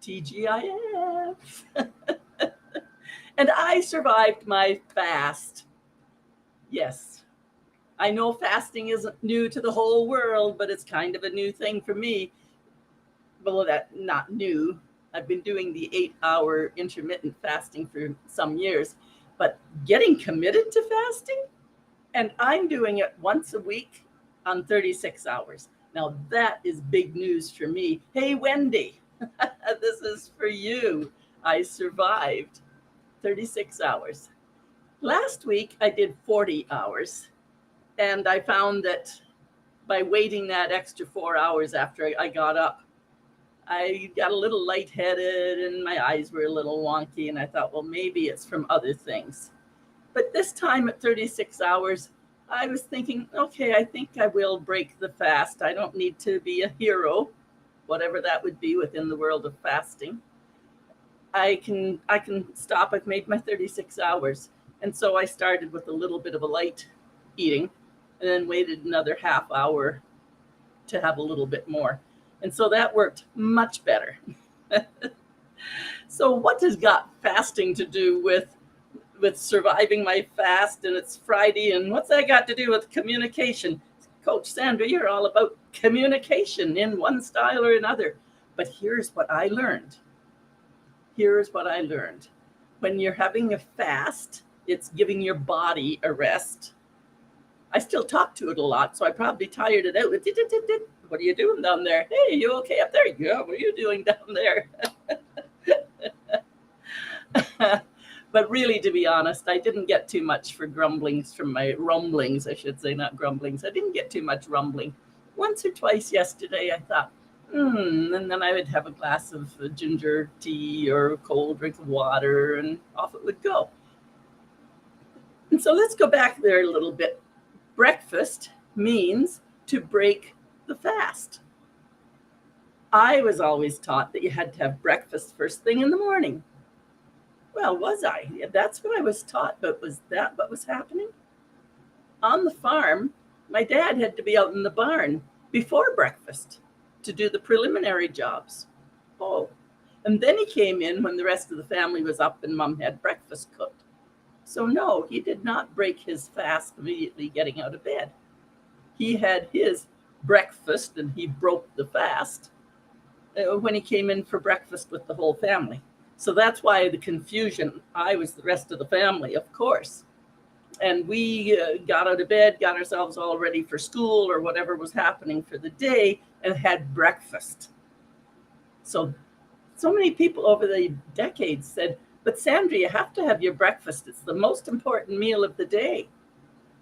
TGIF. And I survived my fast. Yes, I know fasting isn't new to the whole world, but it's kind of a new thing for me. Well, that not new. I've been doing the 8-hour intermittent fasting for some years, but getting committed to fasting, and I'm doing it once a week on 36 hours. Now that is big news for me. Hey, Wendy, this is for you. I survived 36 hours. Last week I did 40 hours, and I found that by waiting that extra 4 hours after I got up, I got a little lightheaded and my eyes were a little wonky, and I thought, well, maybe it's from other things. But this time at 36 hours, I was thinking, okay, I think I will break the fast. I don't need to be a hero, whatever that would be within the world of fasting. I can stop. I've made my 36 hours. And so I started with a little bit of a light eating and then waited another half hour to have a little bit more. And so that worked much better. So what has got fasting to do with surviving my fast? And it's Friday, and what's that got to do with communication? Coach Sandra, you're all about communication in one style or another. But here's what I learned. Here's what I learned. When you're having a fast, it's giving your body a rest. I still talk to it a lot, so I probably tired it out. What are you doing down there? Hey, you okay up there? Yeah, what are you doing down there? But really, to be honest, I didn't get too much for grumblings from my rumblings, I should say, not grumblings. I didn't get too much rumbling. Once or twice yesterday, I thought, and then I would have a glass of ginger tea or a cold drink of water, and off it would go. And so let's go back there a little bit. Breakfast means to break the fast. I was always taught that you had to have breakfast first thing in the morning. Well, was I? Yeah, that's what I was taught, but was that what was happening? On the farm, my dad had to be out in the barn before breakfast to do the preliminary jobs. Oh, and then he came in when the rest of the family was up and Mom had breakfast cooked. So no, he did not break his fast immediately getting out of bed. He had his breakfast and he broke the fast when he came in for breakfast with the whole family. So that's why the confusion. I was the rest of the family, of course. And we got out of bed, got ourselves all ready for school or whatever was happening for the day, and had breakfast. So many people over the decades said, but Sandra, you have to have your breakfast. It's the most important meal of the day.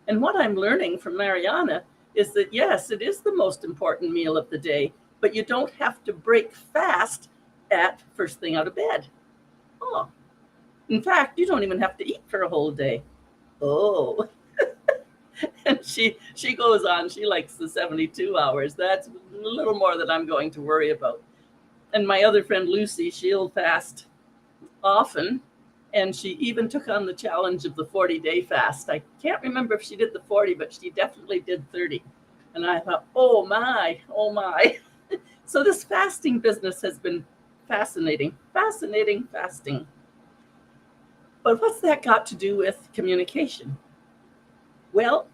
And what I'm learning from Mariana is that, yes, it is the most important meal of the day, but you don't have to break fast at first thing out of bed. Oh, in fact, you don't even have to eat for a whole day. Oh, and she goes on. She likes the 72 hours. That's a little more than I'm going to worry about. And my other friend, Lucy, she'll fast often. And she even took on the challenge of the 40-day fast. I can't remember if she did the 40, but she definitely did 30. And I thought, oh my. So this fasting business has been fascinating. Fasting. But what's that got to do with communication? Well,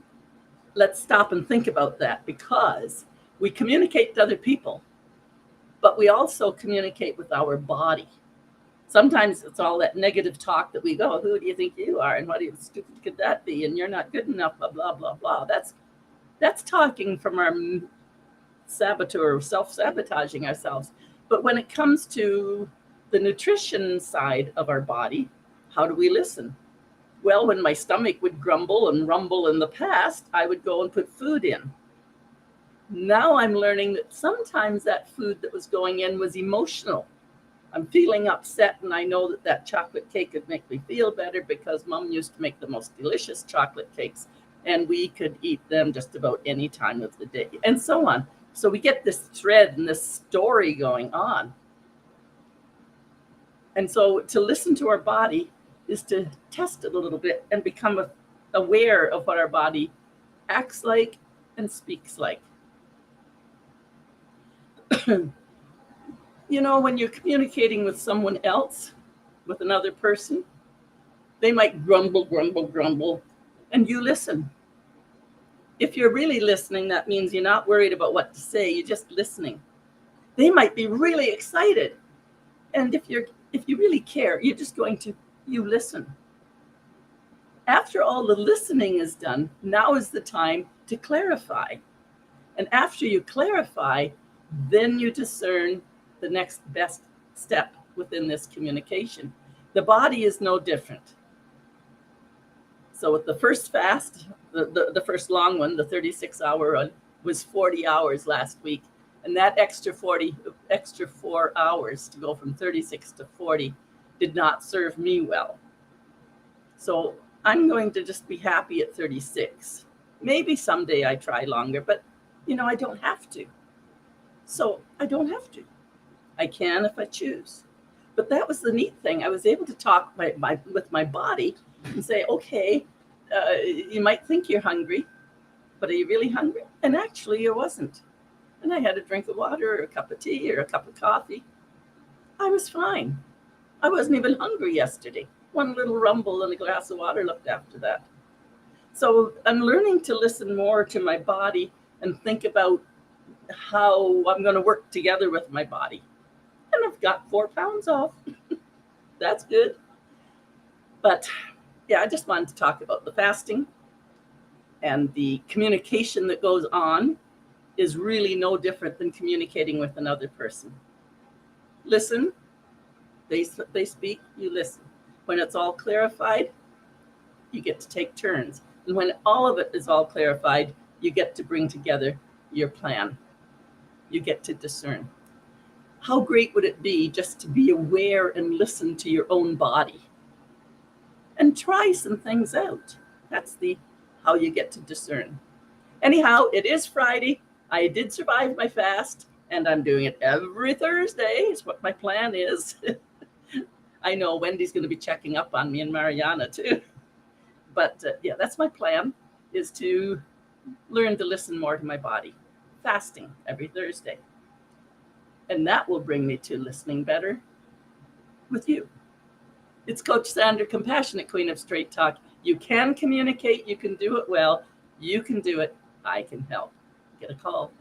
let's stop and think about that, because we communicate to other people, but we also communicate with our body. Sometimes it's all that negative talk that we go, who do you think you are? And what stupid could that be? And you're not good enough, blah, blah, blah, blah. That's talking from our saboteur, self-sabotaging ourselves. But when it comes to the nutrition side of our body, how do we listen? Well, when my stomach would grumble and rumble in the past, I would go and put food in. Now I'm learning that sometimes that food that was going in was emotional. I'm feeling upset, and I know that chocolate cake would make me feel better because Mom used to make the most delicious chocolate cakes, and we could eat them just about any time of the day, and so on. So we get this thread and this story going on. And so to listen to our body is to test it a little bit and become aware of what our body acts like and speaks like. When you're communicating with someone else, with another person, they might grumble, grumble, grumble, and you listen. If you're really listening, that means you're not worried about what to say, you're just listening. They might be really excited. And if you really care, you're just going to you listen. After all the listening is done, now is the time to clarify. And after you clarify, then you discern the next best step within this communication. The body is no different. So with the first fast, the first long one, the 36-hour one, was 40 hours last week. And that extra 4 hours to go from 36 to 40 did not serve me well. So I'm going to just be happy at 36. Maybe someday I try longer, but I don't have to. So I don't have to. I can if I choose. But that was the neat thing. I was able to talk with my body and say, okay, you might think you're hungry, but are you really hungry? And actually, I wasn't. And I had a drink of water or a cup of tea or a cup of coffee. I was fine. I wasn't even hungry yesterday. One little rumble and a glass of water looked after that. So I'm learning to listen more to my body and think about how I'm going to work together with my body. And I've got 4 pounds off. That's good. But yeah, I just wanted to talk about the fasting, and the communication that goes on is really no different than communicating with another person. Listen, they speak, you listen. When it's all clarified, you get to take turns. And when all of it is all clarified, you get to bring together your plan. You get to discern. How great would it be just to be aware and listen to your own body and try some things out? That's how you get to discern. Anyhow, it is Friday. I did survive my fast, and I'm doing it every Thursday is what my plan is. I know Wendy's going to be checking up on me, and Mariana too. But yeah, that's my plan, is to learn to listen more to my body. Fasting every Thursday. And that will bring me to listening better with you. It's Coach Sandra, Compassionate Queen of Straight Talk. You can communicate. You can do it well. You can do it. I can help. Get a call.